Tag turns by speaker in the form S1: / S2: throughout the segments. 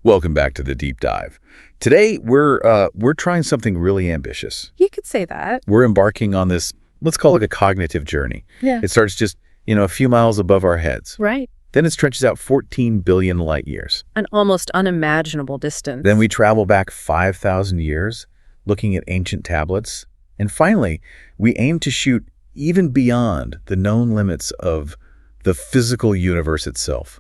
S1: Welcome back to the Deep Dive. Today, we're trying something really ambitious.
S2: You could say that.
S1: We're embarking on this, let's call it a cognitive journey.
S2: Yeah.
S1: It starts just, a few miles above our heads.
S2: Right.
S1: Then it stretches out 14 billion light years.
S2: An almost unimaginable distance.
S1: Then we travel back 5,000 years, looking at ancient tablets. And finally, we aim to shoot even beyond the known limits of the physical universe itself.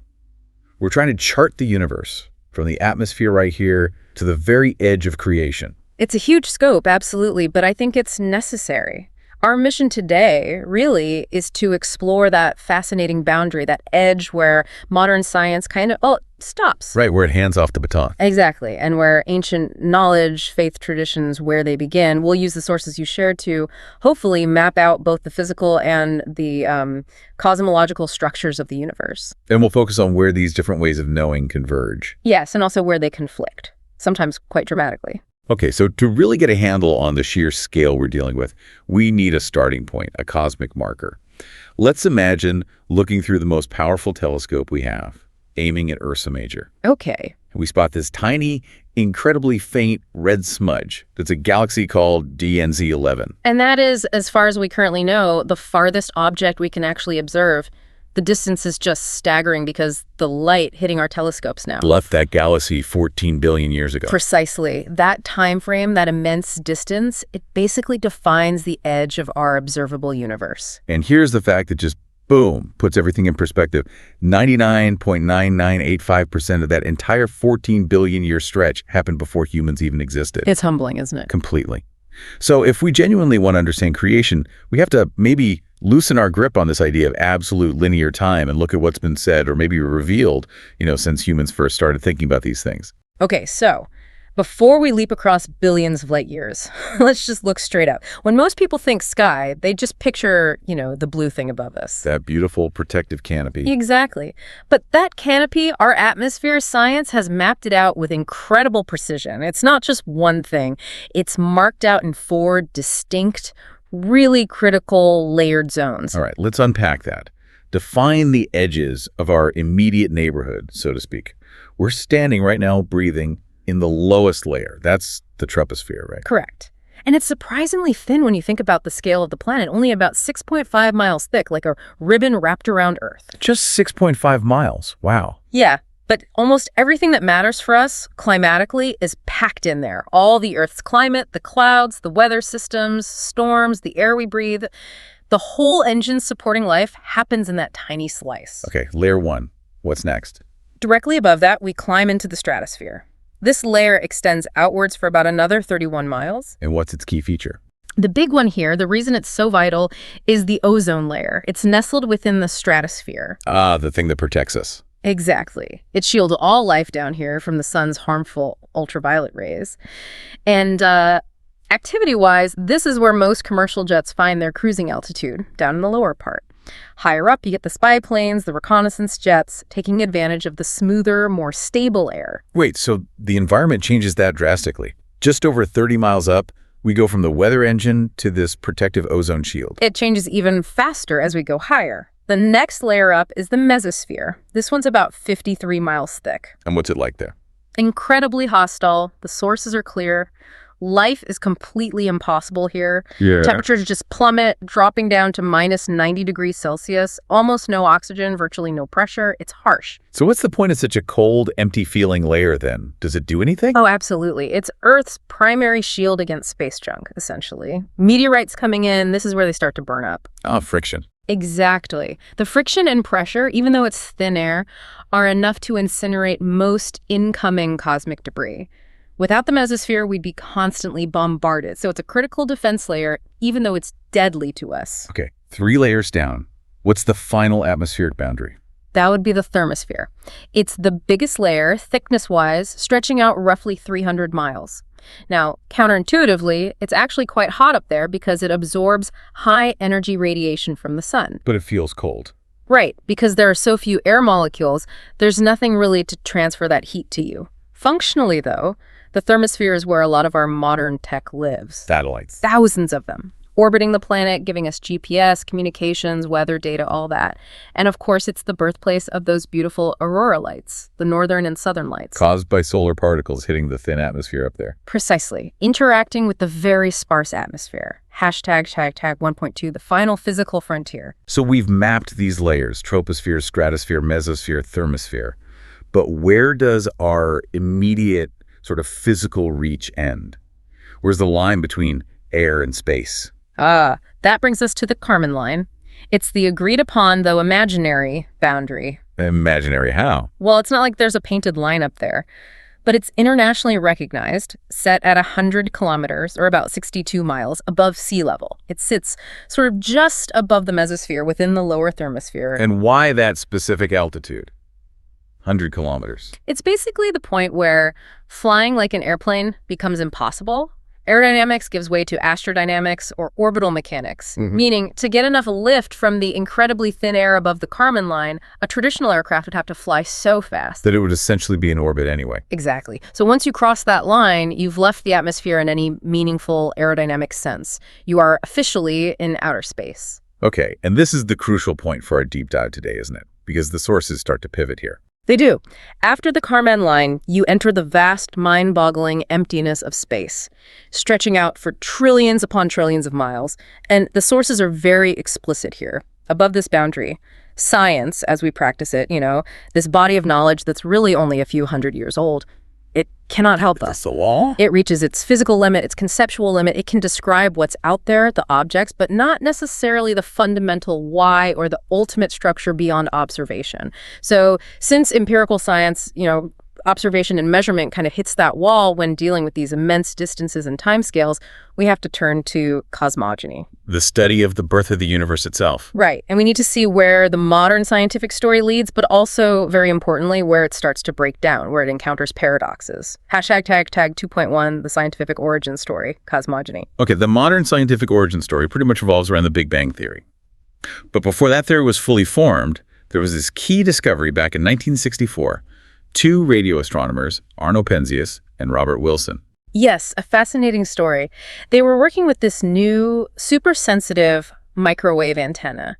S1: We're trying to chart the universe from the atmosphere right here to the very edge of creation.
S2: It's a huge scope, absolutely, but I think it's necessary. Our mission today really is to explore that fascinating boundary, that edge where modern science kind of, stops.
S1: Right, where it hands off the baton.
S2: Exactly, and where ancient knowledge, faith traditions, where they begin. We'll use the sources you shared to hopefully map out both the physical and the cosmological structures of the universe.
S1: And we'll focus on where these different ways of knowing converge.
S2: Yes, and also where they conflict, sometimes quite dramatically.
S1: Okay, so to really get a handle on the sheer scale we're dealing with, we need a starting point, a cosmic marker. Let's imagine looking through the most powerful telescope we have, aiming at Ursa Major.
S2: Okay.
S1: We spot this tiny, incredibly faint red smudge that's a galaxy called DNZ-11.
S2: And that is, as far as we currently know, the farthest object we can actually observe. The distance is just staggering because the light hitting our telescopes now
S1: Left that galaxy 14 billion years ago.
S2: Precisely. That time frame, that immense distance, it basically defines the edge of our observable universe.
S1: And here's the fact that just, boom, puts everything in perspective. 99.9985% of that entire 14 billion year stretch happened before humans even existed.
S2: It's humbling, isn't it?
S1: Completely. So if we genuinely want to understand creation, we have to maybe loosen our grip on this idea of absolute linear time and look at what's been said or maybe revealed, since humans first started thinking about these things.
S2: Okay, so before we leap across billions of light years, let's just look straight up. When most people think sky, they just picture, the blue thing above us.
S1: That beautiful protective canopy.
S2: Exactly. But that canopy, our atmosphere, science has mapped it out with incredible precision. It's not just one thing. It's marked out in 4 distinct, really critical layered zones.
S1: All right, let's unpack that. Define the edges of our immediate neighborhood, so to speak. We're standing right now breathing in the lowest layer. That's the troposphere, right?
S2: Correct. And it's surprisingly thin when you think about the scale of the planet, only about 6.5 miles thick, like a ribbon wrapped around Earth.
S1: Just 6.5 miles. Wow.
S2: Yeah, but almost everything that matters for us climatically is packed in there. All the Earth's climate, the clouds, the weather systems, storms, the air we breathe. The whole engine supporting life happens in that tiny slice.
S1: Okay, layer 1. What's next?
S2: Directly above that, we climb into the stratosphere. This layer extends outwards for about another 31 miles.
S1: And what's its key feature?
S2: The big one here, the reason it's so vital, is the ozone layer. It's nestled within the stratosphere.
S1: Ah, the thing that protects us.
S2: Exactly. It shields all life down here from the sun's harmful ultraviolet rays. And activity-wise, this is where most commercial jets find their cruising altitude, down in the lower part. Higher up, you get the spy planes, the reconnaissance jets, taking advantage of the smoother, more stable air.
S1: Wait, so the environment changes that drastically. Just over 30 miles up, we go from the weather engine to this protective ozone shield.
S2: It changes even faster as we go higher. The next layer up is the mesosphere. This one's about 53 miles thick.
S1: And what's it like there?
S2: Incredibly hostile. The sources are clear. Life is completely impossible here.
S1: Yeah.
S2: Temperatures just plummet, dropping down to minus 90 degrees Celsius. Almost no oxygen, virtually no pressure. It's harsh.
S1: So what's the point of such a cold, empty feeling layer then? Does it do anything?
S2: Oh, absolutely. It's Earth's primary shield against space junk, essentially. Meteorites coming in, this is where they start to burn up.
S1: Ah, friction.
S2: Exactly. The friction and pressure, even though it's thin air, are enough to incinerate most incoming cosmic debris. Without the mesosphere, we'd be constantly bombarded. So it's a critical defense layer, even though it's deadly to us.
S1: Okay, 3 layers down. What's the final atmospheric boundary?
S2: That would be the thermosphere. It's the biggest layer, thickness-wise, stretching out roughly 300 miles. Now, counterintuitively, it's actually quite hot up there because it absorbs high-energy radiation from the sun.
S1: But it feels cold.
S2: Right, because there are so few air molecules, there's nothing really to transfer that heat to you. Functionally, though, the thermosphere is where a lot of our modern tech lives.
S1: Satellites.
S2: Thousands of them. orbiting the planet, giving us GPS, communications, weather data, all that. And of course, it's the birthplace of those beautiful aurora lights, the northern and southern lights.
S1: Caused by solar particles hitting the thin atmosphere up there.
S2: Precisely. Interacting with the very sparse atmosphere. Hashtag 1.2, the final physical frontier.
S1: So we've mapped these layers, troposphere, stratosphere, mesosphere, thermosphere. But where does our immediate sort of physical reach end? Where's the line between air and space?
S2: That brings us to the Kármán line. It's the agreed upon, though imaginary, boundary.
S1: Imaginary how?
S2: Well, it's not like there's a painted line up there, but it's internationally recognized, set at 100 kilometers, or about 62 miles, above sea level. It sits sort of just above the mesosphere, within the lower thermosphere.
S1: And why that specific altitude? 100 kilometers.
S2: It's basically the point where flying like an airplane becomes impossible. Aerodynamics gives way to astrodynamics or orbital mechanics, meaning to get enough lift from the incredibly thin air above the Kármán line, a traditional aircraft would have to fly so fast
S1: that it would essentially be in orbit anyway.
S2: Exactly. So once you cross that line, you've left the atmosphere in any meaningful aerodynamic sense. You are officially in outer space.
S1: Okay, and this is the crucial point for our deep dive today, isn't it? Because the sources start to pivot here.
S2: They do. After the Kármán line, you enter the vast, mind-boggling emptiness of space, stretching out for trillions upon trillions of miles. And the sources are very explicit here. Above this boundary, science, as we practice it, this body of knowledge that's really only a few hundred years old, it cannot help us.
S1: That's the wall?
S2: It reaches its physical limit, its conceptual limit. It can describe what's out there, the objects, but not necessarily the fundamental why or the ultimate structure beyond observation. So since empirical science, observation and measurement kind of hits that wall when dealing with these immense distances and timescales, we have to turn to cosmogony.
S1: The study of the birth of the universe itself.
S2: Right. And we need to see where the modern scientific story leads, but also, very importantly, where it starts to break down, where it encounters paradoxes. Hashtag 2.1, the scientific origin story, cosmogony.
S1: Okay, the modern scientific origin story pretty much revolves around the Big Bang Theory. But before that theory was fully formed, there was this key discovery back in 1964. Two radio astronomers, Arno Penzias and Robert Wilson.
S2: Yes, a fascinating story. They were working with this new, super sensitive microwave antenna,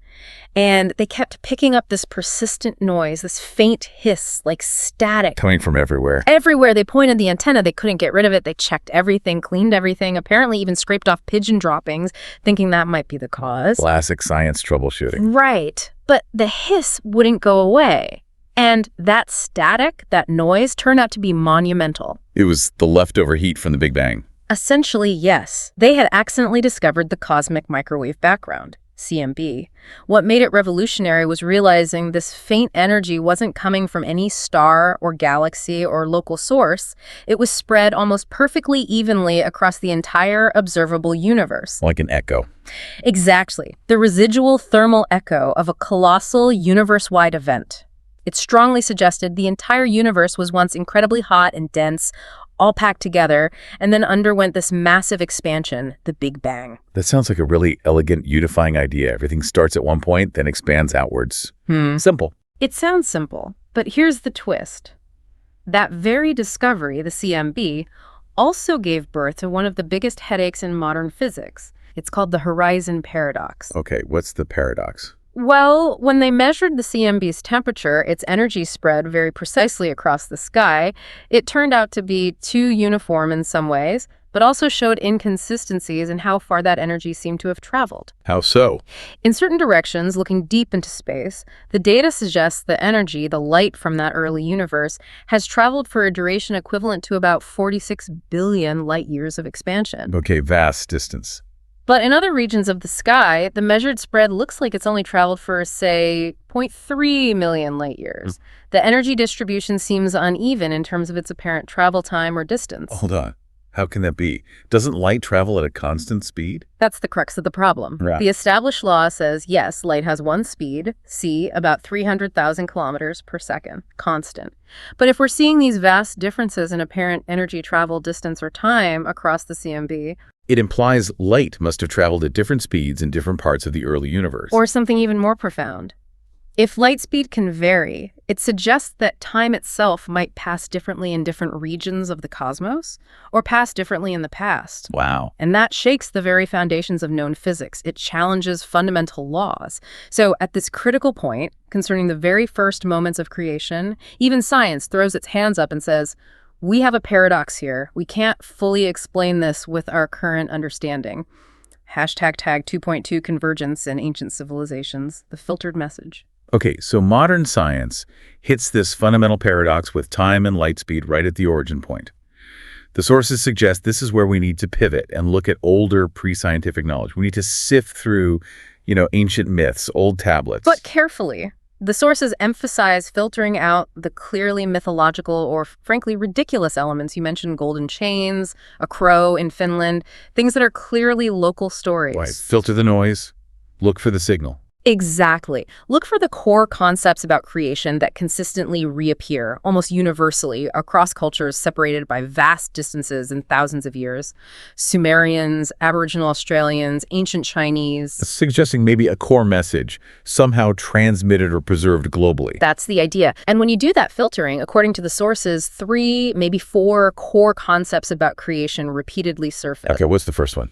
S2: and they kept picking up this persistent noise, this faint hiss, like static.
S1: Coming from everywhere.
S2: Everywhere they pointed the antenna, they couldn't get rid of it. They checked everything, cleaned everything, apparently even scraped off pigeon droppings, thinking that might be the cause.
S1: Classic science troubleshooting.
S2: Right, but the hiss wouldn't go away. And that static, that noise, turned out to be monumental.
S1: It was the leftover heat from the Big Bang.
S2: Essentially, yes. They had accidentally discovered the cosmic microwave background, CMB. What made it revolutionary was realizing this faint energy wasn't coming from any star or galaxy or local source. It was spread almost perfectly evenly across the entire observable universe.
S1: Like an echo.
S2: Exactly. The residual thermal echo of a colossal universe-wide event. It strongly suggested the entire universe was once incredibly hot and dense, all packed together, and then underwent this massive expansion, the Big Bang.
S1: That sounds like a really elegant, unifying idea. Everything starts at one point, then expands outwards. Simple.
S2: It sounds simple, but here's the twist. That very discovery, the CMB, also gave birth to one of the biggest headaches in modern physics. It's called the horizon paradox.
S1: Okay, what's the paradox?
S2: Well, when they measured the CMB's temperature, its energy spread very precisely across the sky, it turned out to be too uniform in some ways, but also showed inconsistencies in how far that energy seemed to have traveled.
S1: How so?
S2: In certain directions, looking deep into space, the data suggests the energy, the light from that early universe, has traveled for a duration equivalent to about 46 billion light years of expansion.
S1: Okay, vast distance.
S2: But in other regions of the sky, the measured spread looks like it's only traveled for, say, 0.3 million light years. The energy distribution seems uneven in terms of its apparent travel time or distance.
S1: Hold on. How can that be? Doesn't light travel at a constant speed?
S2: That's the crux of the problem.
S1: Right.
S2: The established law says, yes, light has one speed, c, about 300,000 kilometers per second, constant. But if we're seeing these vast differences in apparent energy travel, distance, or time across the CMB,
S1: it implies light must have traveled at different speeds in different parts of the early universe.
S2: or something even more profound. If light speed can vary, it suggests that time itself might pass differently in different regions of the cosmos, or pass differently in the past.
S1: Wow.
S2: And that shakes the very foundations of known physics. It challenges fundamental laws. So at this critical point, concerning the very first moments of creation, even science throws its hands up and says, we have a paradox here. We can't fully explain this with our current understanding. #tag 2.2 convergence in ancient civilizations, the filtered message.
S1: Okay, so modern science hits this fundamental paradox with time and light speed right at the origin point. The sources suggest this is where we need to pivot and look at older pre-scientific knowledge. We need to sift through, ancient myths, old tablets.
S2: But carefully. The sources emphasize filtering out the clearly mythological or frankly ridiculous elements. You mentioned golden chains, a crow in Finland, things that are clearly local stories.
S1: Right. Filter the noise, look for the signal.
S2: Exactly. Look for the core concepts about creation that consistently reappear, almost universally, across cultures separated by vast distances and thousands of years. Sumerians, Aboriginal Australians, ancient Chinese.
S1: Suggesting maybe a core message, somehow transmitted or preserved globally.
S2: That's the idea. And when you do that filtering, according to the sources, 3, maybe 4 core concepts about creation repeatedly surface.
S1: Okay, what's the first one?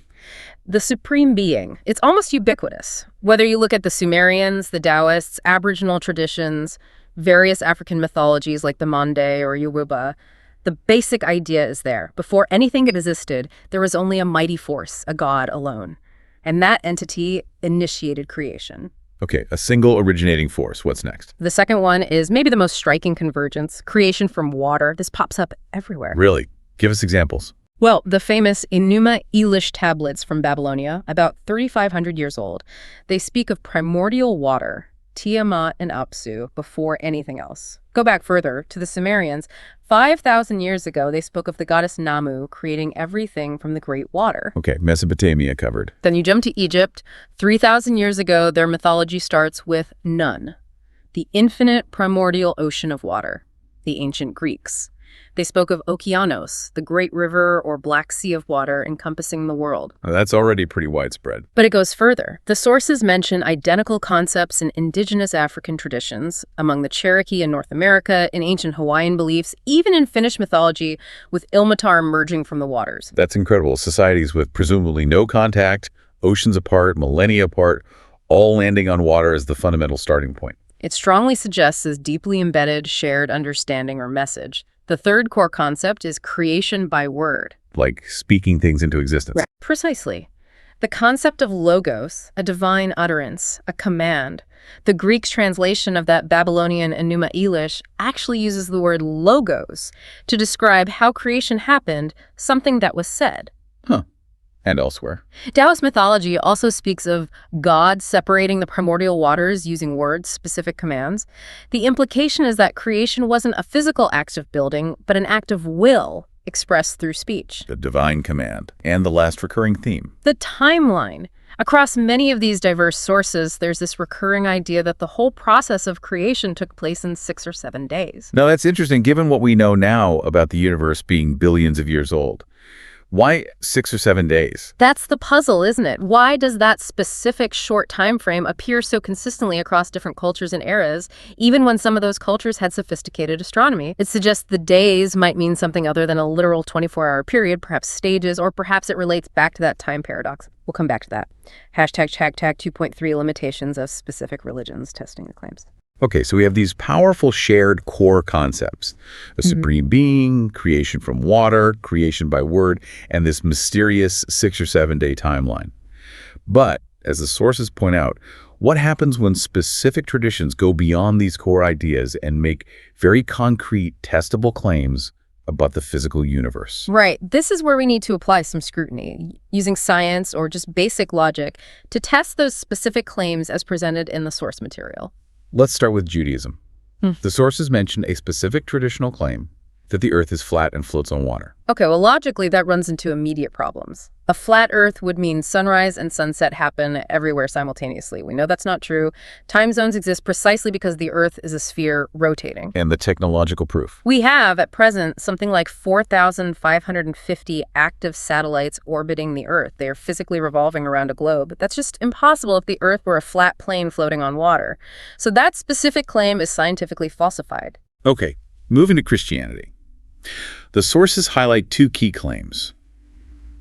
S2: The supreme being. It's almost ubiquitous. Whether you look at the Sumerians, the Taoists, Aboriginal traditions, various African mythologies like the Mande or Yoruba, the basic idea is there. Before anything existed, there was only a mighty force, a god alone. And that entity initiated creation.
S1: Okay, a single originating force. What's next?
S2: The second one is maybe the most striking convergence, creation from water. This pops up everywhere.
S1: Really? Give us examples.
S2: Well, the famous Enuma Elish tablets from Babylonia, about 3,500 years old, they speak of primordial water, Tiamat and Apsu, before anything else. Go back further to the Sumerians. 5,000 years ago, they spoke of the goddess Namu creating everything from the great water.
S1: Okay, Mesopotamia covered.
S2: Then you jump to Egypt. 3,000 years ago, their mythology starts with Nun, the infinite primordial ocean of water. The ancient Greeks. They spoke of Okeanos, the great river or black sea of water encompassing the world.
S1: Well, that's already pretty widespread.
S2: But it goes further. The sources mention identical concepts in indigenous African traditions, among the Cherokee in North America, in ancient Hawaiian beliefs, even in Finnish mythology, with Ilmatar emerging from the waters.
S1: That's incredible. Societies with presumably no contact, oceans apart, millennia apart, all landing on water as the fundamental starting point.
S2: It strongly suggests this deeply embedded shared understanding or message. The third core concept is creation by word.
S1: Like speaking things into existence.
S2: Right. Precisely. The concept of logos, a divine utterance, a command. The Greek's translation of that Babylonian Enuma Elish actually uses the word logos to describe how creation happened, something that was said.
S1: Huh. And elsewhere.
S2: Taoist mythology also speaks of God separating the primordial waters using words, specific commands. The implication is that creation wasn't a physical act of building, but an act of will expressed through speech.
S1: The divine command. And the last recurring theme.
S2: The timeline. Across many of these diverse sources, there's this recurring idea that the whole process of creation took place in 6 or 7 days.
S1: Now, that's interesting, given what we know now about the universe being billions of years old. Why 6 or 7 days?
S2: That's the puzzle, isn't it? Why does that specific short time frame appear so consistently across different cultures and eras, even when some of those cultures had sophisticated astronomy? It suggests the days might mean something other than a literal 24-hour period, perhaps stages, or perhaps it relates back to that time paradox. We'll come back to that. #tag 2.3 limitations of specific religions testing the claims.
S1: Okay, so we have these powerful shared core concepts. A supreme being, creation from water, creation by word, and this mysterious 6 or 7 day timeline. But, as the sources point out, what happens when specific traditions go beyond these core ideas and make very concrete, testable claims about the physical universe?
S2: Right. This is where we need to apply some scrutiny, using science or just basic logic to test those specific claims as presented in the source material.
S1: Let's start with Judaism. The sources mention a specific traditional claim, that the Earth is flat and floats on water.
S2: Okay, well, logically, that runs into immediate problems. A flat Earth would mean sunrise and sunset happen everywhere simultaneously. We know that's not true. Time zones exist precisely because the Earth is a sphere rotating.
S1: And the technological proof.
S2: We have, at present, something like 4,550 active satellites orbiting the Earth. They are physically revolving around a globe. That's just impossible if the Earth were a flat plane floating on water. So that specific claim is scientifically falsified.
S1: Okay, moving to Christianity. The sources highlight two key claims.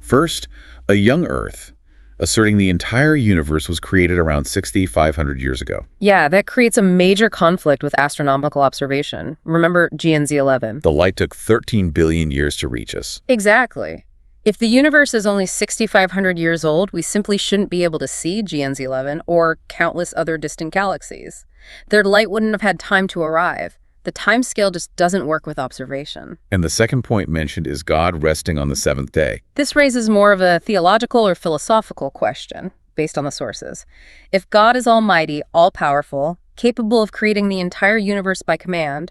S1: First, a young Earth, asserting the entire universe was created around 6,500 years ago.
S2: Yeah, that creates a major conflict with astronomical observation. Remember GNZ11?
S1: The light took 13 billion years to reach us.
S2: Exactly. If the universe is only 6,500 years old, we simply shouldn't be able to see GNZ11 or countless other distant galaxies. Their light wouldn't have had time to arrive. The timescale just doesn't work with observation.
S1: And the second point mentioned is God resting on the seventh day.
S2: This raises more of a theological or philosophical question, based on the sources. If God is almighty, all-powerful, capable of creating the entire universe by command,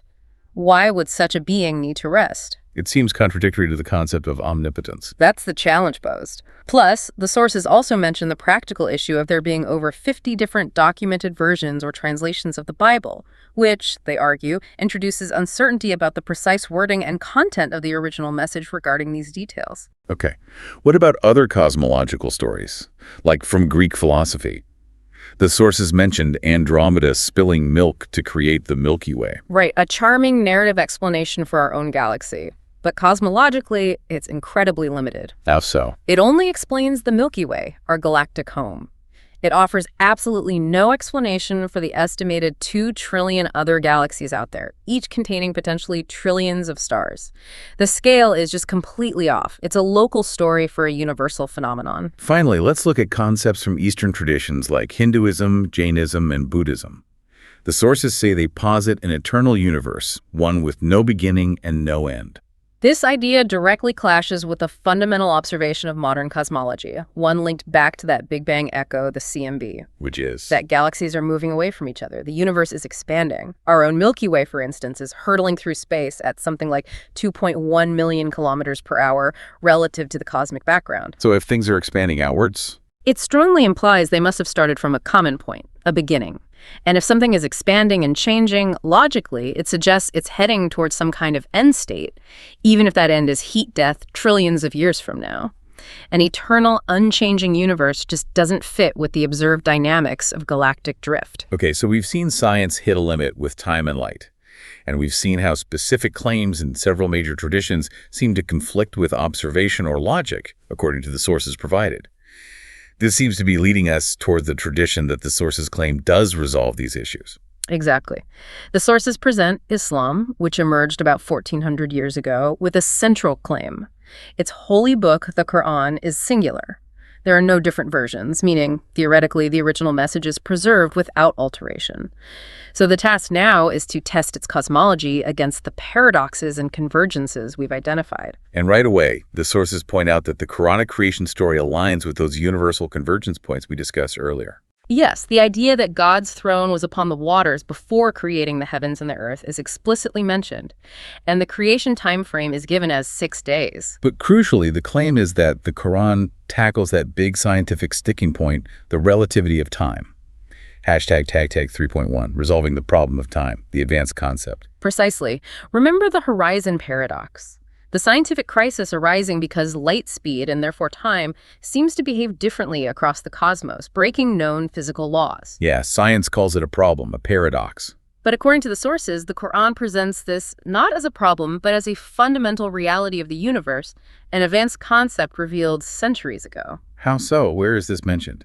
S2: why would such a being need to rest?
S1: It seems contradictory to the concept of omnipotence.
S2: That's the challenge posed. Plus, the sources also mention the practical issue of there being over 50 different documented versions or translations of the Bible, which, they argue, introduces uncertainty about the precise wording and content of the original message regarding these details.
S1: Okay, what about other cosmological stories, like from Greek philosophy? The sources mentioned Andromeda spilling milk to create the Milky Way.
S2: Right, a charming narrative explanation for our own galaxy. But cosmologically, it's incredibly limited.
S1: How so?
S2: It only explains the Milky Way, our galactic home. It offers absolutely no explanation for the estimated 2 trillion other galaxies out there, each containing potentially trillions of stars. The scale is just completely off. It's a local story for a universal phenomenon.
S1: Finally, let's look at concepts from Eastern traditions like Hinduism, Jainism, and Buddhism. The sources say they posit an eternal universe, one with no beginning and no end.
S2: This idea directly clashes with a fundamental observation of modern cosmology, one linked back to that Big Bang echo, the CMB.
S1: Which is?
S2: That galaxies are moving away from each other. The universe is expanding. Our own Milky Way, for instance, is hurtling through space at something like 2.1 million kilometers per hour relative to the cosmic background.
S1: So if things are expanding outwards?
S2: It strongly implies they must have started from a common point, a beginning. And if something is expanding and changing, logically, it suggests it's heading towards some kind of end state, even if that end is heat death trillions of years from now. An eternal, unchanging universe just doesn't fit with the observed dynamics of galactic drift.
S1: Okay, so we've seen science hit a limit with time and light. And we've seen how specific claims in several major traditions seem to conflict with observation or logic, according to the sources provided. This seems to be leading us toward the tradition that the sources claim does resolve these issues.
S2: Exactly. The sources present Islam, which emerged about 1,400 years ago, with a central claim. Its holy book, the Quran, is singular. There are no different versions, meaning, theoretically, the original message is preserved without alteration. So the task now is to test its cosmology against the paradoxes and convergences we've identified.
S1: And right away, the sources point out that the Quranic creation story aligns with those universal convergence points we discussed earlier.
S2: Yes, the idea that God's throne was upon the waters before creating the heavens and the earth is explicitly mentioned, and the creation time frame is given as 6 days.
S1: But crucially, the claim is that the Quran tackles that big scientific sticking point, the relativity of time. Hashtag 3.1, resolving the problem of time, the advanced concept.
S2: Precisely. Remember the horizon paradox. The scientific crisis arising because light speed, and therefore time, seems to behave differently across the cosmos, breaking known physical laws.
S1: Yeah, science calls it a problem, a paradox.
S2: But according to the sources, the Quran presents this not as a problem, but as a fundamental reality of the universe, an advanced concept revealed centuries ago.
S1: How so? Where is this mentioned?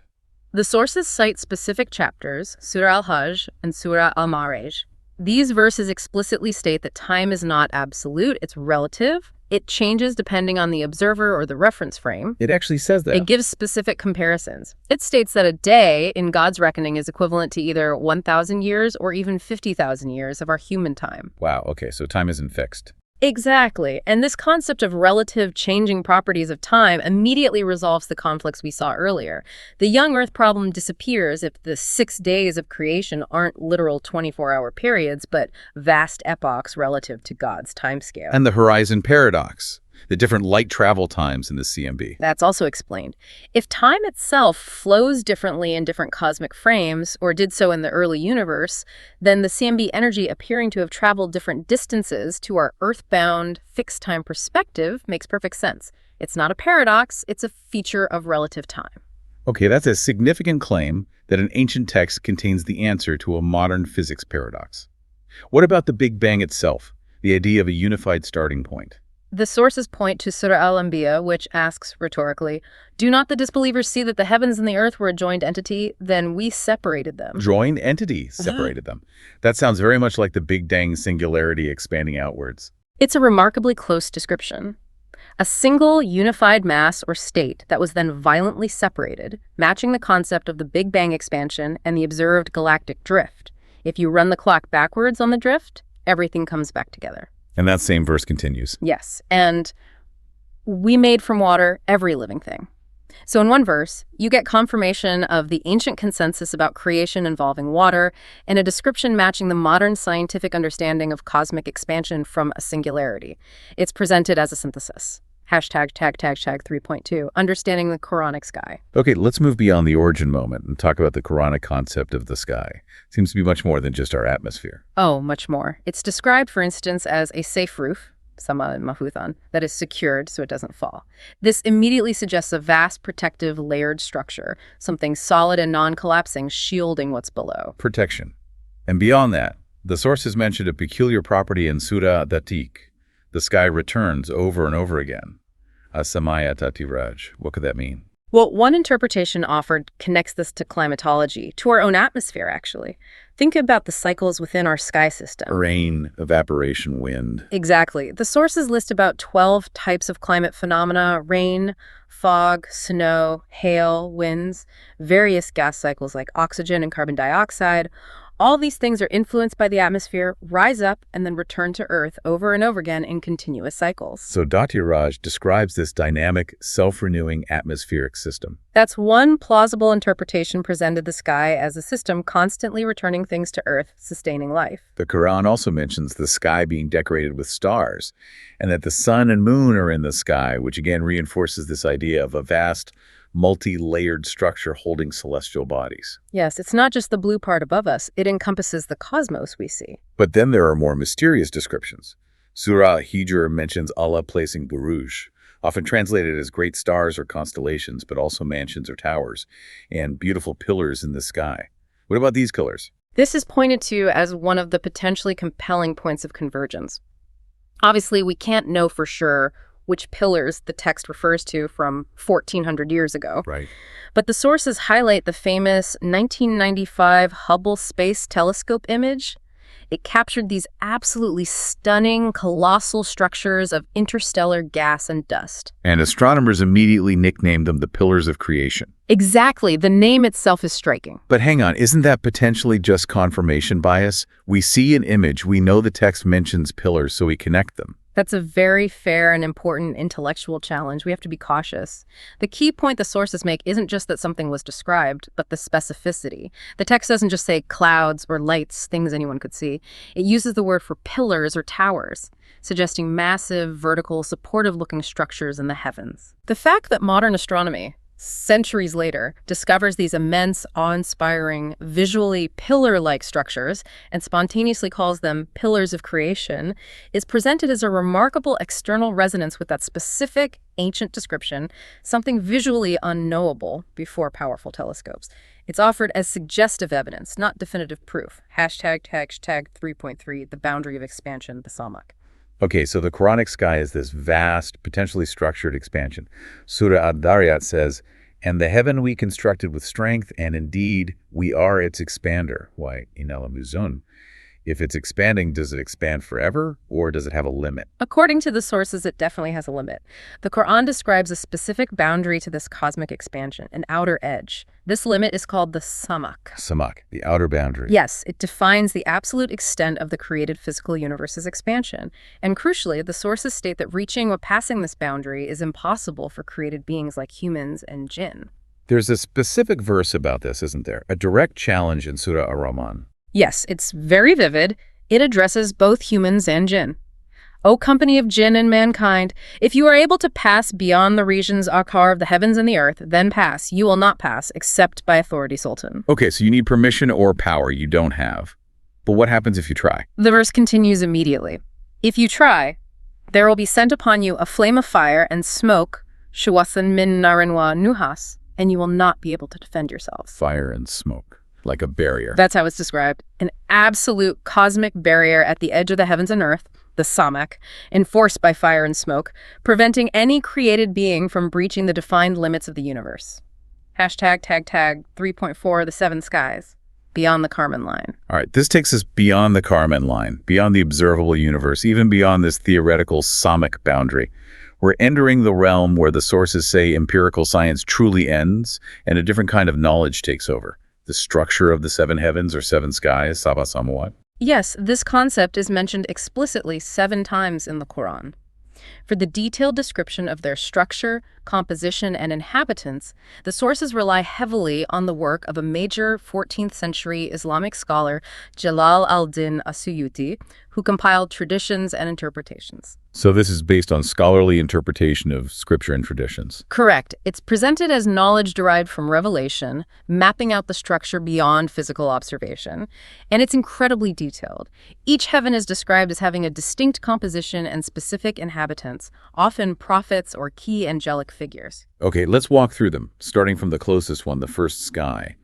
S2: The sources cite specific chapters, Surah Al-Hajj and Surah Al-Ma'arij. These verses explicitly state that time is not absolute, it's relative. It changes depending on the observer or the reference frame.
S1: It actually says that.
S2: It gives specific comparisons. It states that a day in God's reckoning is equivalent to either 1,000 years or even 50,000 years of our human time.
S1: Wow, okay, so time isn't fixed.
S2: Exactly. And this concept of relative changing properties of time immediately resolves the conflicts we saw earlier. The young Earth problem disappears if the 6 days of creation aren't literal 24-hour periods, but vast epochs relative to God's timescale.
S1: And the horizon paradox, the different light travel times in the CMB.
S2: That's also explained. If time itself flows differently in different cosmic frames, or did so in the early universe, then the CMB energy appearing to have traveled different distances to our earthbound, fixed-time perspective makes perfect sense. It's not a paradox, it's a feature of relative time.
S1: Okay, that's a significant claim that an ancient text contains the answer to a modern physics paradox. What about the Big Bang itself, the idea of a unified starting point?
S2: The sources point to Surah al-Anbiya, which asks rhetorically, do not the disbelievers see that the heavens and the earth were a joined entity? Then we separated them.
S1: Joined entity separated them. That sounds very much like the Big Bang singularity expanding outwards.
S2: It's a remarkably close description. A single unified mass or state that was then violently separated, matching the concept of the Big Bang expansion and the observed galactic drift. If you run the clock backwards on the drift, everything comes back together.
S1: And that same verse continues.
S2: Yes, and we made from water every living thing. So in one verse, you get confirmation of the ancient consensus about creation involving water and a description matching the modern scientific understanding of cosmic expansion from a singularity. It's presented as a synthesis. Hashtag 3.2, understanding the Quranic sky.
S1: Okay, let's move beyond the origin moment and talk about the Quranic concept of the sky. Seems to be much more than just our atmosphere.
S2: Oh, much more. It's described, for instance, as a safe roof, sama mahuthan, that is secured so it doesn't fall. This immediately suggests a vast protective layered structure, something solid and non-collapsing, shielding what's below.
S1: Protection. And beyond that, the sources mentioned a peculiar property in Surah Datik. The sky returns over and over again. As-samaya tatiraj. What could that mean?
S2: Well, one interpretation offered connects this to climatology, to our own atmosphere, actually. Think about the cycles within our sky system.
S1: Rain, evaporation, wind.
S2: Exactly. The sources list about 12 types of climate phenomena: rain, fog, snow, hail, winds, various gas cycles like oxygen and carbon dioxide. All these things are influenced by the atmosphere, rise up, and then return to Earth over and over again in continuous cycles.
S1: So Datiraj describes this dynamic, self-renewing atmospheric system.
S2: That's one plausible interpretation presented the sky as a system constantly returning things to Earth, sustaining life.
S1: The Quran also mentions the sky being decorated with stars, and that the sun and moon are in the sky, which again reinforces this idea of a vast, multi-layered structure holding celestial bodies.
S2: Yes, it's not just the blue part above us, it encompasses the cosmos we see.
S1: But then there are more mysterious descriptions. Surah Hijr mentions Allah placing buruj, often translated as great stars or constellations, but also mansions or towers, and beautiful pillars in the sky. What about these pillars?
S2: This is pointed to as one of the potentially compelling points of convergence. Obviously, we can't know for sure which pillars the text refers to from 1,400 years ago.
S1: Right.
S2: But the sources highlight the famous 1995 Hubble Space Telescope image. It captured these absolutely stunning, colossal structures of interstellar gas and dust.
S1: And astronomers immediately nicknamed them the Pillars of Creation.
S2: Exactly. The name itself is striking.
S1: But hang on, isn't that potentially just confirmation bias? We see an image, we know the text mentions pillars, so we connect them.
S2: That's a very fair and important intellectual challenge. We have to be cautious. The key point the sources make isn't just that something was described, but the specificity. The text doesn't just say clouds or lights, things anyone could see. It uses the word for pillars or towers, suggesting massive, vertical, supportive-looking structures in the heavens. The fact that modern astronomy, centuries later, discovers these immense, awe-inspiring, visually pillar-like structures and spontaneously calls them pillars of creation is presented as a remarkable external resonance with that specific ancient description, something visually unknowable before powerful telescopes. It's offered as suggestive evidence, not definitive proof. Hashtag 3.3, the boundary of expansion, the Samak.
S1: Okay, so the Quranic sky is this vast, potentially structured expansion. Surah Ad-Dariyat says, "And the heaven we constructed with strength, and indeed we are its expander." Why, inala muzun. If it's expanding, does it expand forever, or does it have a limit?
S2: According to the sources, it definitely has a limit. The Quran describes a specific boundary to this cosmic expansion, an outer edge. This limit is called the samak.
S1: Samak, the outer boundary.
S2: Yes, it defines the absolute extent of the created physical universe's expansion. And crucially, the sources state that reaching or passing this boundary is impossible for created beings like humans and jinn.
S1: There's a specific verse about this, isn't there? A direct challenge in Surah Ar-Rahman.
S2: Yes, it's very vivid. It addresses both humans and jinn. O company of jinn and mankind, if you are able to pass beyond the regions Akar of the heavens and the earth, then pass. You will not pass, except by authority, Sultan.
S1: Okay, so you need permission or power you don't have. But what happens if you try?
S2: The verse continues immediately. If you try, there will be sent upon you a flame of fire and smoke, shuwasan min narin wa nuhas, and you will not be able to defend yourselves.
S1: Fire and smoke. Like a barrier.
S2: That's how it's described. An absolute cosmic barrier at the edge of the heavens and earth, the samak, enforced by fire and smoke, preventing any created being from breaching the defined limits of the universe. Hashtag tag 3.4, the seven skies, beyond the Kármán line.
S1: All right, this takes us beyond the Kármán line, beyond the observable universe, even beyond this theoretical samak boundary. We're entering the realm where the sources say empirical science truly ends and a different kind of knowledge takes over. The structure of the seven heavens or seven skies, Sabah Samawat.
S2: Yes, this concept is mentioned explicitly 7 times in the Quran. For the detailed description of their structure, composition, and inhabitants, the sources rely heavily on the work of a major 14th century Islamic scholar, Jalal al-Din as-Suyuti, who compiled traditions and interpretations.
S1: So this is based on scholarly interpretation of scripture and traditions.
S2: Correct. It's presented as knowledge derived from revelation, mapping out the structure beyond physical observation, and it's incredibly detailed. Each heaven is described as having a distinct composition and specific inhabitants, often prophets or key angelic figures.
S1: Okay, let's walk through them, starting from the closest one, the first sky.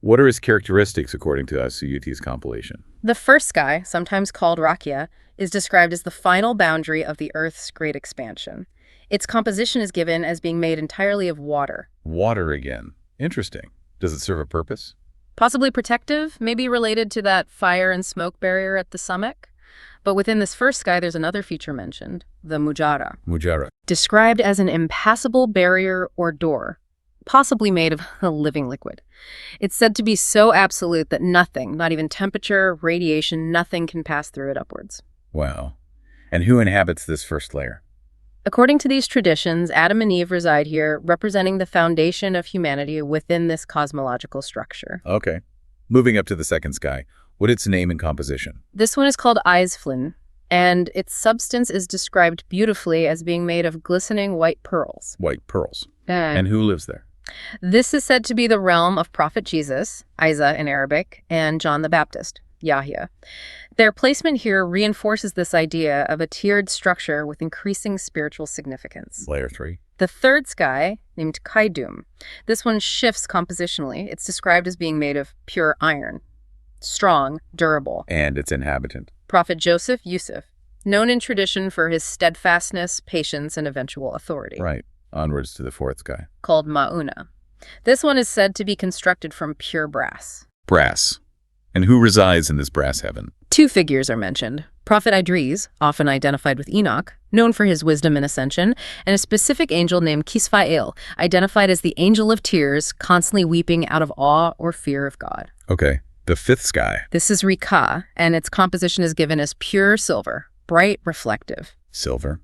S1: What are his characteristics according to as-Suyuti's compilation?
S2: The first sky, sometimes called Rakia, is described as the final boundary of the Earth's great expansion. Its composition is given as being made entirely of water.
S1: Water again. Interesting. Does it serve a purpose?
S2: Possibly protective, maybe related to that fire and smoke barrier at the Samak. But within this first sky, there's another feature mentioned, the Mujara.
S1: Mujara.
S2: Described as an impassable barrier or door, possibly made of a living liquid. It's said to be so absolute that nothing, not even temperature, radiation, nothing can pass through it upwards.
S1: Wow. And who inhabits this first layer?
S2: According to these traditions, Adam and Eve reside here, representing the foundation of humanity within this cosmological structure.
S1: Okay. Moving up to the second sky, what's its name and composition?
S2: This one is called Eisflin, and its substance is described beautifully as being made of glistening white pearls.
S1: White pearls. And who lives there?
S2: This is said to be the realm of Prophet Jesus, Isa in Arabic, and John the Baptist, Yahya. Their placement here reinforces this idea of a tiered structure with increasing spiritual significance.
S1: Layer 3.
S2: The third sky, named Kaidum, this one shifts compositionally. It's described as being made of pure iron, strong, durable.
S1: And its inhabitant?
S2: Prophet Joseph Yusuf, known in tradition for his steadfastness, patience, and eventual authority.
S1: Right. Onwards to the fourth sky.
S2: Called Ma'una. This one is said to be constructed from pure brass.
S1: Brass. And who resides in this brass heaven?
S2: 2 figures are mentioned. Prophet Idris, often identified with Enoch, known for his wisdom and ascension, and a specific angel named Kisfael, identified as the angel of tears, constantly weeping out of awe or fear of God.
S1: Okay. The fifth sky.
S2: This is Rika, and its composition is given as pure silver, bright, reflective.
S1: Silver.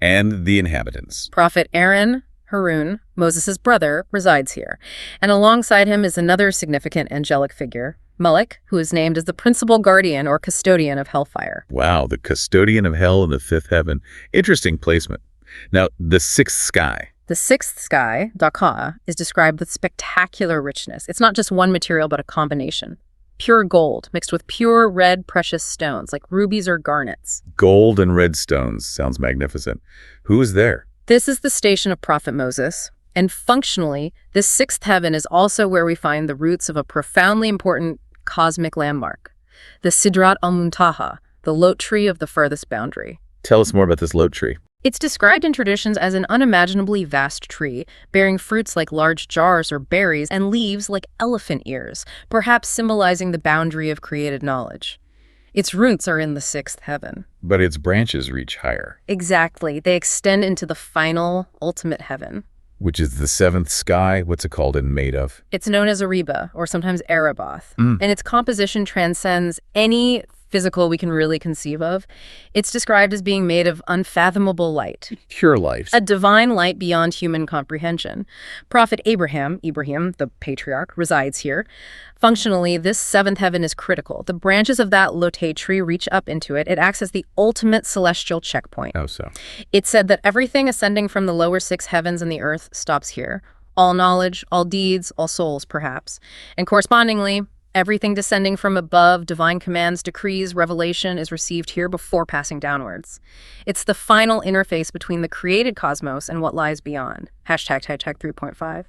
S1: And the inhabitants.
S2: Prophet Aaron, Harun, Moses' brother, resides here. And alongside him is another significant angelic figure, Malik, who is named as the principal guardian or custodian of hellfire.
S1: Wow, the custodian of hell in the fifth heaven. Interesting placement. Now, the sixth sky.
S2: The sixth sky, Daka, is described with spectacular richness. It's not just one material, but a combination. Pure gold mixed with pure red precious stones like rubies or garnets.
S1: Gold and red stones. Sounds magnificent. Who is there?
S2: This is the station of Prophet Moses. And functionally, this sixth heaven is also where we find the roots of a profoundly important cosmic landmark, the Sidrat al-Muntaha, the Lote Tree of the furthest boundary.
S1: Tell us more about this Lote Tree.
S2: It's described in traditions as an unimaginably vast tree, bearing fruits like large jars or berries and leaves like elephant ears, perhaps symbolizing the boundary of created knowledge. Its roots are in the sixth heaven.
S1: But its branches reach higher,
S2: Exactly. They extend into the final, ultimate heaven.
S1: which is the seventh sky. What's it called and made of?
S2: It's known as Ariba, or sometimes Erebath, and its composition transcends any physical we can really conceive of. It's described as being made of unfathomable light,
S1: Pure light.
S2: a divine light beyond human comprehension. Prophet Ibrahim, the patriarch, resides here. Functionally, this seventh heaven is critical. The branches of that Lote Tree reach up into it. It acts as the ultimate celestial checkpoint.
S1: How so?
S2: It's said that everything ascending from the lower six heavens and the earth stops here. All knowledge, all deeds, all souls, perhaps. And correspondingly, everything descending from above, divine commands, decrees, revelation, is received here before passing downwards. It's the final interface between the created cosmos and what lies beyond. Hashtag 3.5.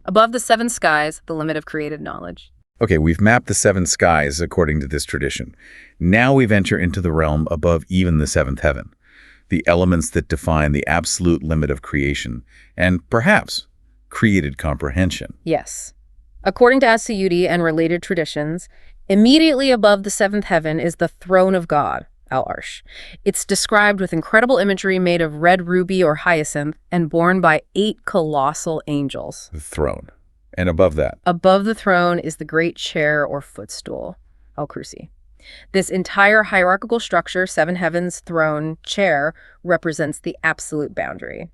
S2: Above the seven skies, the limit of created knowledge.
S1: Okay, we've mapped the seven skies according to this tradition. Now we venture into the realm above even the seventh heaven, the elements that define the absolute limit of creation and, perhaps, created comprehension.
S2: Yes. According to Asiyuti and related traditions, immediately above the seventh heaven is the throne of God, Al-Arsh. It's described with incredible imagery made of red ruby or hyacinth and borne by 8 colossal angels.
S1: The throne. And above that,
S2: Above the throne is the great chair or footstool, Al-Kursi. This entire hierarchical structure, seven heavens, throne, chair, represents the absolute boundary.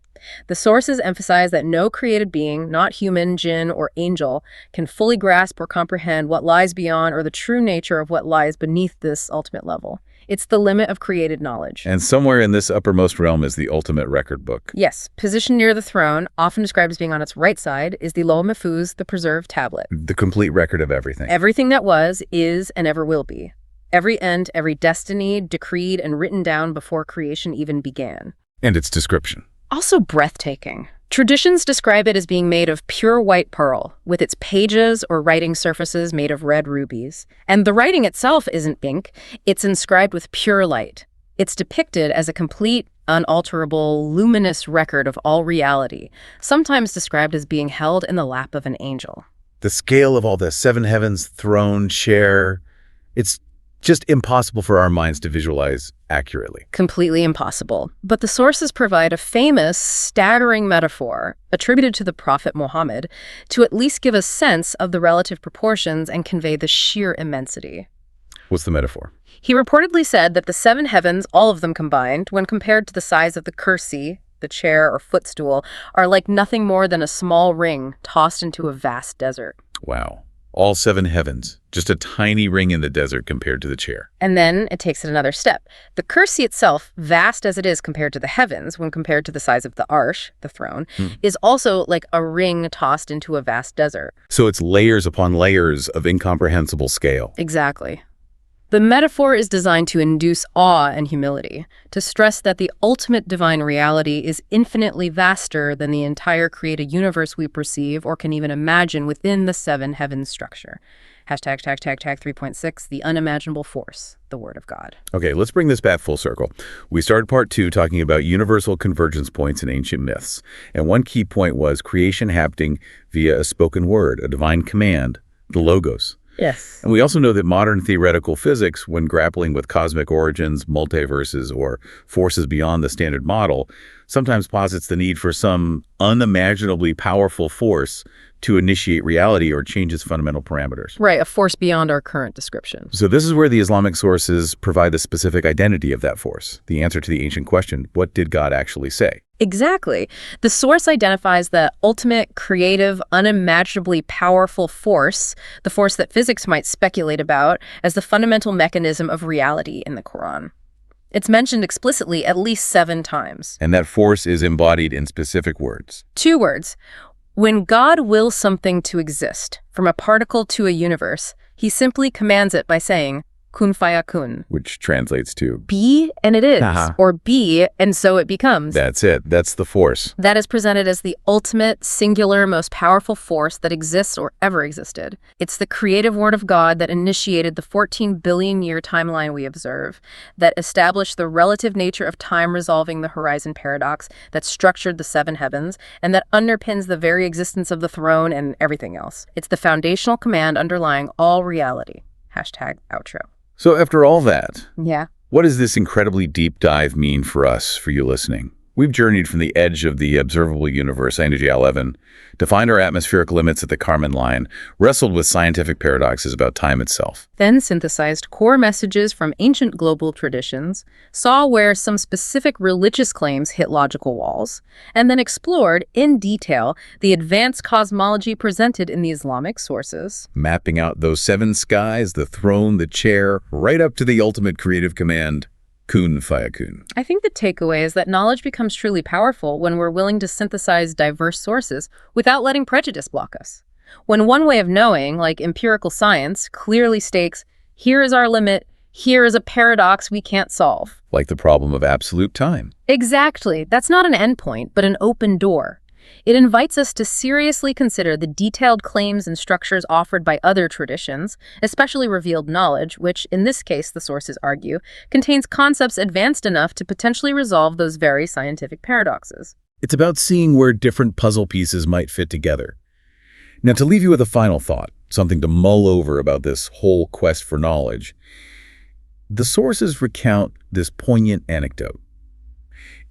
S2: The sources emphasize that no created being, not human, jinn, or angel, can fully grasp or comprehend what lies beyond or the true nature of what lies beneath this ultimate level. It's the limit of created knowledge.
S1: and somewhere in this uppermost realm is the ultimate record book.
S2: Yes, positioned near the throne, often described as being on its right side, is the Loa Mahfuz, the preserved tablet.
S1: The complete record of everything.
S2: Everything that was, is, and ever will be. Every end, every destiny, decreed and written down before creation even began.
S1: And its description.
S2: Also breathtaking. Traditions describe it as being made of pure white pearl, with its pages or writing surfaces made of red rubies. And the writing itself isn't pink, it's inscribed with pure light. It's depicted as a complete, unalterable, luminous record of all reality, sometimes described as being held in the lap of an angel.
S1: The scale of all the seven heavens, throne, chair, it's just impossible for our minds to visualize accurately.
S2: Completely impossible. But the sources provide a famous, staggering metaphor attributed to the Prophet Muhammad to at least give a sense of the relative proportions and convey the sheer immensity.
S1: What's the metaphor?
S2: He reportedly said that the seven heavens, all of them combined, when compared to the size of the kursi, the chair or footstool, are like nothing more than a small ring tossed into a vast desert.
S1: Wow. All seven heavens. Just a tiny ring in the desert compared to the chair.
S2: And then it takes it another step. The kursi itself, vast as it is compared to the heavens, when compared to the size of the arsh, the throne, is also like a ring tossed into a vast desert.
S1: So it's layers upon layers of incomprehensible scale.
S2: Exactly. The metaphor is designed to induce awe and humility, to stress that the ultimate divine reality is infinitely vaster than the entire created universe we perceive or can even imagine within the seven heavens structure. Hashtag 3.6, the unimaginable force, the word of God.
S1: Okay, let's bring this back full circle. We started part 2 talking about universal convergence points in ancient myths. And one key point was creation happening via a spoken word, a divine command, the logos.
S2: Yes.
S1: And we also know that modern theoretical physics, when grappling with cosmic origins, multiverses, or forces beyond the standard model, sometimes posits the need for some unimaginably powerful force to initiate reality or change its fundamental parameters.
S2: Right, a force beyond our current description.
S1: So this is where the Islamic sources provide the specific identity of that force, the answer to the ancient question, what did God actually say?
S2: Exactly. The source identifies the ultimate, creative, unimaginably powerful force, the force that physics might speculate about, as the fundamental mechanism of reality in the Quran. It's mentioned explicitly at least 7 times.
S1: And that force is embodied in specific words.
S2: 2 words. When God wills something to exist, from a particle to a universe, he simply commands it by saying, kun fayakun.
S1: Which translates to,
S2: Be, and it is.
S1: Uh-huh.
S2: Or be, and so it becomes.
S1: that's it, that's the force.
S2: That is presented as the ultimate, singular, most powerful force that exists or ever existed. It's the creative word of God that initiated the 14 billion year timeline we observe, that established the relative nature of time resolving the horizon paradox, that structured the 7 heavens, and that underpins the very existence of the throne and everything else. It's the foundational command underlying all reality. Hashtag outro.
S1: So after all that,
S2: Yeah.
S1: what does this incredibly deep dive mean for us, for you listening? We've journeyed from the edge of the observable universe, energy 11, defined our atmospheric limits at the Kármán line, wrestled with scientific paradoxes about time itself.
S2: Then synthesized core messages from ancient global traditions, saw where some specific religious claims hit logical walls, and then explored in detail the advanced cosmology presented in the Islamic sources.
S1: Mapping out those seven skies, the throne, the chair, right up to the ultimate creative command, kun fayakun.
S2: I think the takeaway is that knowledge becomes truly powerful when we're willing to synthesize diverse sources without letting prejudice block us. When one way of knowing, like empirical science, clearly states, here is our limit, here is a paradox we can't solve.
S1: Like the problem of absolute time.
S2: Exactly. That's not an endpoint, but an open door. It invites us to seriously consider the detailed claims and structures offered by other traditions, especially revealed knowledge, which, in this case, the sources argue, contains concepts advanced enough to potentially resolve those very scientific paradoxes.
S1: It's about seeing where different puzzle pieces might fit together. Now, to leave you with a final thought, something to mull over about this whole quest for knowledge, the sources recount this poignant anecdote.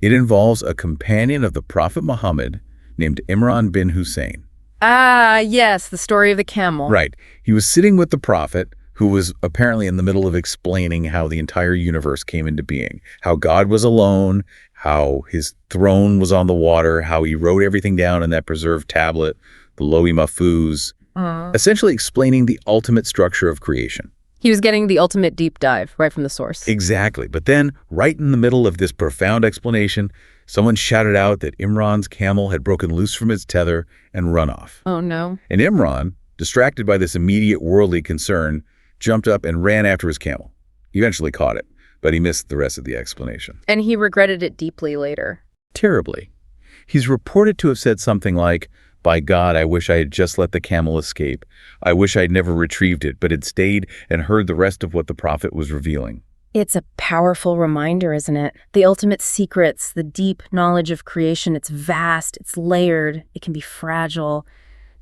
S1: It involves a companion of the Prophet Muhammad named Imran bin Hussein.
S2: Ah, yes, the story of the camel.
S1: Right. He was sitting with the Prophet, who was apparently in the middle of explaining how the entire universe came into being, how God was alone, how his throne was on the water, how he wrote everything down in that preserved tablet, the Lohi Mahfuz, essentially explaining the ultimate structure of creation.
S2: He was getting the ultimate deep dive right from the source.
S1: Exactly. But then, right in the middle of this profound explanation, someone shouted out that Imran's camel had broken loose from its tether and run off.
S2: Oh, no.
S1: And Imran, distracted by this immediate worldly concern, jumped up and ran after his camel. He eventually caught it, but he missed the rest of the explanation.
S2: And he regretted it deeply later.
S1: Terribly. He's reported to have said something like, "By God, I wish I had just let the camel escape. I wish I'd never retrieved it, but had stayed and heard the rest of what the prophet was revealing."
S2: It's a powerful reminder, isn't it? The ultimate secrets, the deep knowledge of creation, it's vast, it's layered, it can be fragile.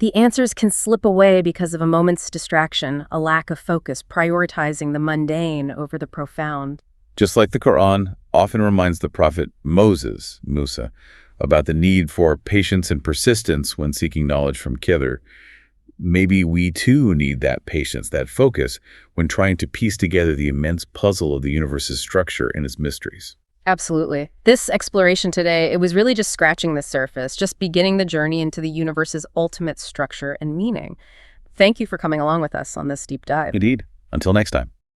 S2: The answers can slip away because of a moment's distraction, a lack of focus, prioritizing the mundane over the profound.
S1: Just like the Quran often reminds the prophet Moses, Musa, about the need for patience and persistence when seeking knowledge from Khidr, maybe we too need that patience, that focus, when trying to piece together the immense puzzle of the universe's structure and its mysteries.
S2: Absolutely. This exploration today, it was really just scratching the surface, just beginning the journey into the universe's ultimate structure and meaning. Thank you for coming along with us on this deep dive.
S1: Indeed. Until next time.